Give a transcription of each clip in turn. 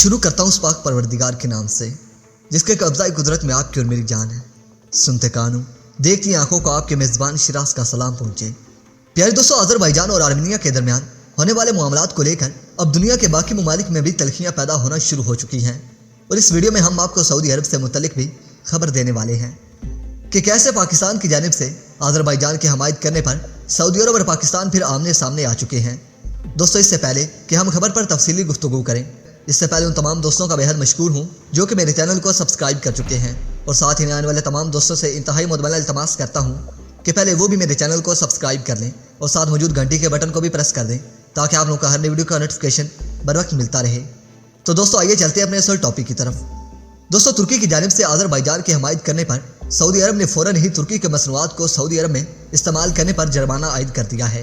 शुरू करता हूँ उस पाक परवरदिगार के नाम से जिसके कब्ज़ाए कुदरत में आपकी और मेरी जान है। सुनते कानों देखती आंखों को आपके मेज़बान शिराज का सलाम पहुँचे। प्यारे दोस्तों, अज़रबैजान और आर्मीनिया के दरमियान होने वाले मामलात को लेकर अब दुनिया के बाकी ममालिक में भी तल्खियाँ पैदा होना शुरू हो चुकी हैं और इस वीडियो में हम आपको सऊदी अरब से मुतल्लिक भी खबर देने वाले हैं कि कैसे पाकिस्तान की जानिब से अज़रबैजान की हमायत करने पर सऊदी अरब और पाकिस्तान फिर आमने सामने आ चुके हैं। दोस्तों, इससे पहले कि हम खबर पर तफसीली गुफ्तगू करें, इससे पहले उन तमाम दोस्तों का बेहद मशकूर हूँ जो कि मेरे चैनल को सब्सक्राइब कर चुके हैं और साथ ही आने वाले तमाम दोस्तों से इंतहाई मुतमना इल्तमास करता हूँ कि पहले वो भी मेरे चैनल को सब्सक्राइब कर लें और साथ मौजूद घंटी के बटन को भी प्रेस कर दें ताकि आप लोगों को हर नई वीडियो का नोटिफिकेशन बर वक्त मिलता रहे। तो दोस्तों, आइए चलते हैं अपने असल टॉपिक की तरफ। दोस्तों, तुर्की की जानिब से अज़रबैजान की हमायत करने पर सऊदी अरब ने फ़ौरन ही तुर्की के मसनूआत को सऊदी अरब में इस्तेमाल करने पर जुर्माना आयद कर दिया है।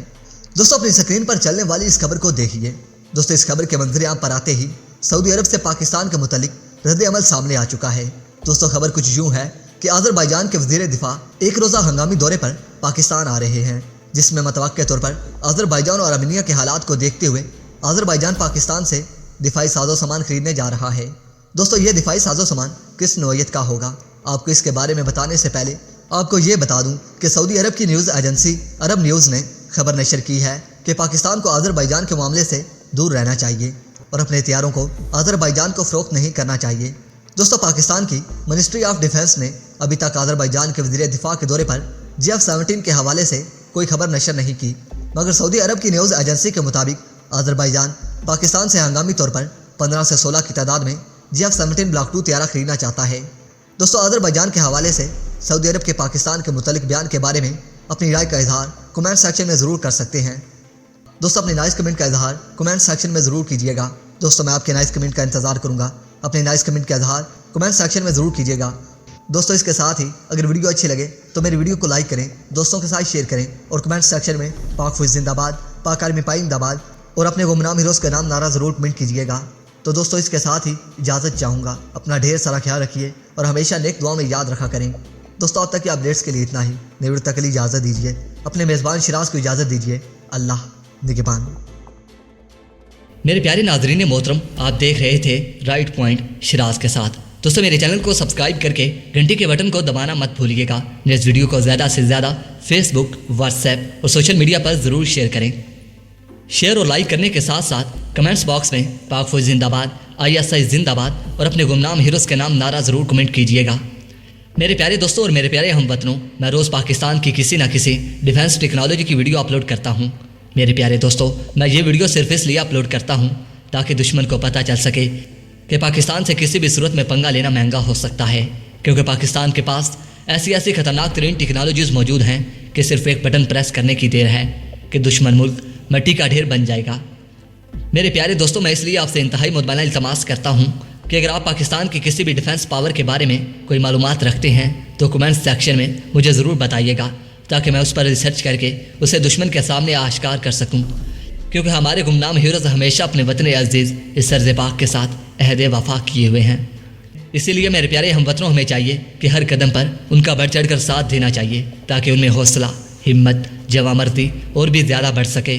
दोस्तों, अपनी स्क्रीन पर चलने वाली इस खबर को देखिए। दोस्तों, इस खबर के मंजर आम पर आते ही सऊदी अरब से पाकिस्तान के मुतालिक रद्द अमल सामने आ चुका है। दोस्तों, खबर कुछ यूँ है कि अज़रबैजान के वज़ीर दिफा एक रोज़ा हंगामी दौरे पर पाकिस्तान आ रहे हैं, जिसमें मतवक्के तौर पर अज़रबैजान और आर्मीनिया के हालात को देखते हुए अज़रबैजान पाकिस्तान से दिफाई साजो सामान खरीदने जा रहा है। दोस्तों, ये दिफाई साजो सामान किस नौइयत का होगा, आपको इसके बारे में बताने से पहले आपको ये बता दूं कि सऊदी अरब की न्यूज़ एजेंसी अरब न्यूज़ ने खबर नशर की है कि पाकिस्तान को अज़रबैजान के मामले से दूर रहना चाहिए और अपने हथियारों को अज़रबैजान को फ़रोख्त नहीं करना चाहिए। दोस्तों, पाकिस्तान की मिनिस्ट्री ऑफ डिफेंस ने अभी तक अज़रबैजान के वज़ीर दिफा के दौरे पर GF-17 के हवाले से कोई खबर नशर नहीं की, मगर सऊदी अरब की न्यूज़ एजेंसी के मुताबिक अज़रबैजान पाकिस्तान से हंगामी तौर पर 15 से 16 की तादाद में GF-17 ब्लॉक 2 तैयारा खरीदना चाहता है। दोस्तों, अज़रबैजान के हवाले से सऊदी अरब के पाकिस्तान के मुतल्लिक बयान के बारे में अपनी राय का इजहार कमेंट सेक्शन में ज़रूर कर सकते हैं। दोस्तों, अपने नाइस कमेंट का इजहार कमेंट सेक्शन में ज़रूर कीजिएगा। दोस्तों, मैं आपके नाइस कमेंट का इंतज़ार करूँगा। अपने नाइस कमेंट का इजहार कमेंट सेक्शन में ज़रूर कीजिएगा। दोस्तों, इसके साथ ही अगर वीडियो अच्छी लगे तो मेरी वीडियो को लाइक करें, दोस्तों के साथ शेयर करें और कमेंट सेक्शन में पाक फौज जिंदाबाद, पाक आर्मी पाक जिंदाबाद और अपने गुमनाम हीरोज़ का नाम नारा ज़रूर कमेंट कीजिएगा। तो दोस्तों, इसके साथ ही इजाज़त चाहूँगा। अपना ढेर सारा ख्याल रखिए और हमेशा नेक दुआ में याद रखा करें। दोस्तों, अब तक की अपडेट्स के लिए इतना ही। नई वीडियो तक के लिए इजाज़त दीजिए। अपने मेज़बान शिराज को इजाज़त दीजिए। अल्लाह निगहबान। मेरे प्यारे नाजरीन मोहतरम, आप देख रहे थे राइट पॉइंट शिराज के साथ। दोस्तों, मेरे चैनल को सब्सक्राइब करके घंटी के बटन को दबाना मत भूलिएगा। इस वीडियो को ज़्यादा से ज़्यादा फेसबुक, व्हाट्सएप और सोशल मीडिया पर ज़रूर शेयर करें। शेयर और लाइक करने के साथ साथ कमेंट्स बॉक्स में पाक फौज जिंदाबाद, ISI जिंदाबाद और अपने गुमनाम हीरोज़ के नाम नारा ज़रूर कमेंट कीजिएगा। मेरे प्यारे दोस्तों और मेरे प्यारे हमवतनों, मैं रोज़ पाकिस्तान की किसी न किसी डिफेंस टेक्नोलॉजी की वीडियो अपलोड करता हूँ। मेरे प्यारे दोस्तों, मैं ये वीडियो सिर्फ इसलिए अपलोड करता हूँ ताकि दुश्मन को पता चल सके कि पाकिस्तान से किसी भी सूरत में पंगा लेना महंगा हो सकता है, क्योंकि पाकिस्तान के पास ऐसी खतरनाक तरीन टेक्नोलॉजीज़ मौजूद हैं कि सिर्फ एक बटन प्रेस करने की देर है कि दुश्मन मुल्क मिट्टी का ढेर बन जाएगा। मेरे प्यारे दोस्तों, मैं इसलिए आपसे इंतहाई मुतमना इल्तमास करता हूँ कि अगर आप पाकिस्तान की किसी भी डिफेंस पावर के बारे में कोई मालूमात रखते हैं तो कमेंट सेक्शन में मुझे ज़रूर बताइएगा ताकि मैं उस पर रिसर्च करके उसे दुश्मन के सामने आश्कार कर सकूँ, क्योंकि हमारे गुमनाम हीरोज़ हमेशा अपने वतन अजीज़ इस सर्ज़ पाक के साथ अहद वफा किए हुए हैं। इसीलिए मेरे प्यारे हमवतनों, हमें चाहिए कि हर कदम पर उनका बढ़ चढ़ कर साथ देना चाहिए ताकि उनमें हौसला, हिम्मत, जवामर्दी और भी ज़्यादा बढ़ सके।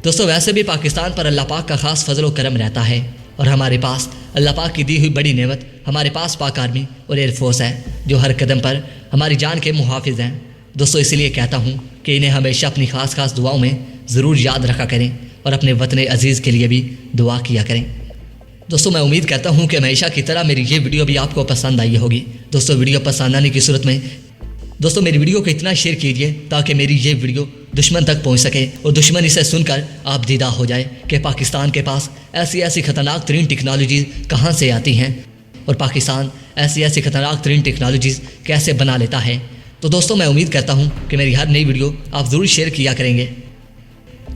दोस्तों, वैसे भी पाकिस्तान पर अल्लाह पाक का ख़ास फजल व करम रहता है और हमारे पास अल्लाह पाक की दी हुई बड़ी नेमत हमारे पास पाक आर्मी और एयरफोर्स है जो हर कदम पर हमारी जान के मुहाफिज हैं। दोस्तों, इसलिए कहता हूँ कि इन्हें हमेशा अपनी खास दुआओं में ज़रूर याद रखा करें और अपने वतन अजीज़ के लिए भी दुआ किया करें। दोस्तों, मैं उम्मीद करता हूँ कि हमेशा की तरह मेरी ये वीडियो भी आपको पसंद आई होगी। दोस्तों, वीडियो पसंद आने की सूरत में दोस्तों मेरी वीडियो को इतना शेयर कीजिए ताकि मेरी ये वीडियो दुश्मन तक पहुँच सके और दुश्मन इसे सुनकर आप दीदा हो जाए कि पाकिस्तान के पास ऐसी खतरनाक तरीन टेक्नोलॉजीज़ कहाँ से आती हैं और पाकिस्तान ऐसी खतरनाक तरीन टेक्नोलॉजीज़ कैसे बना लेता है। तो दोस्तों, मैं उम्मीद करता हूँ कि मेरी हर नई वीडियो आप ज़रूर शेयर किया करेंगे।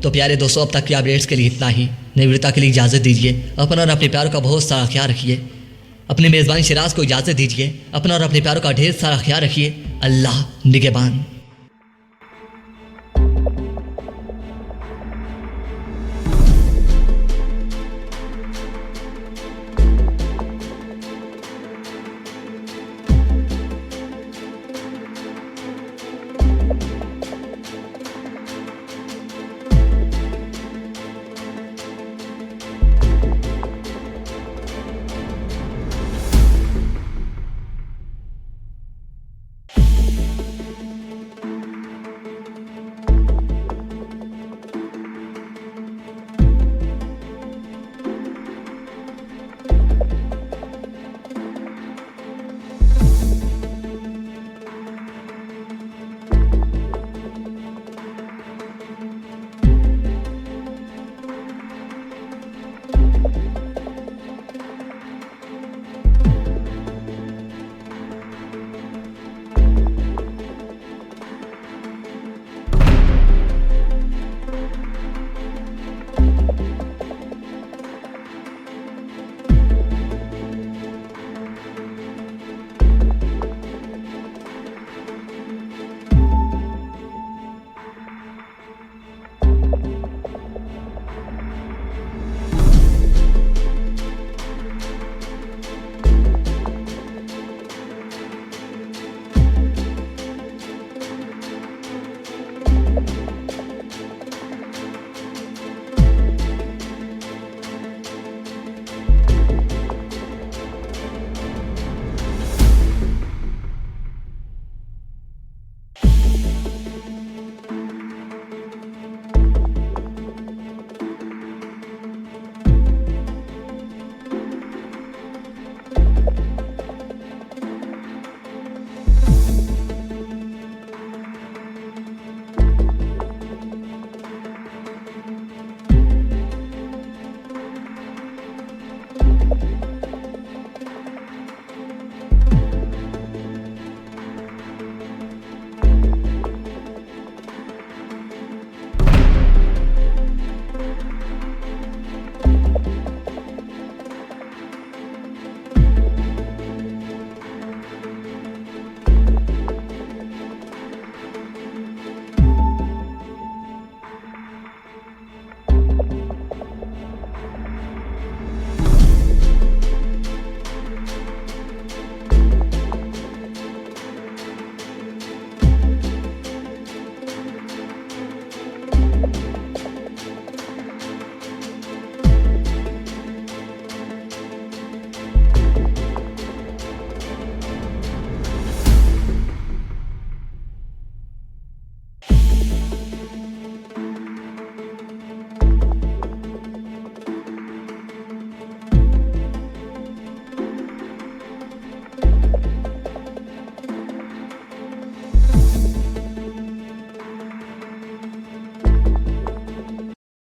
तो प्यारे दोस्तों, अब तक की अपडेट्स के लिए इतना ही। नई वीडियो के लिए इजाज़त दीजिए। अपना और अपने प्यारों का बहुत सारा ख्याल रखिए। अपने मेज़बान शिराज को इजाज़त दीजिए। अपना और अपने प्यारों का ढेर सारा ख्याल रखिए। अल्लाह निगहबान।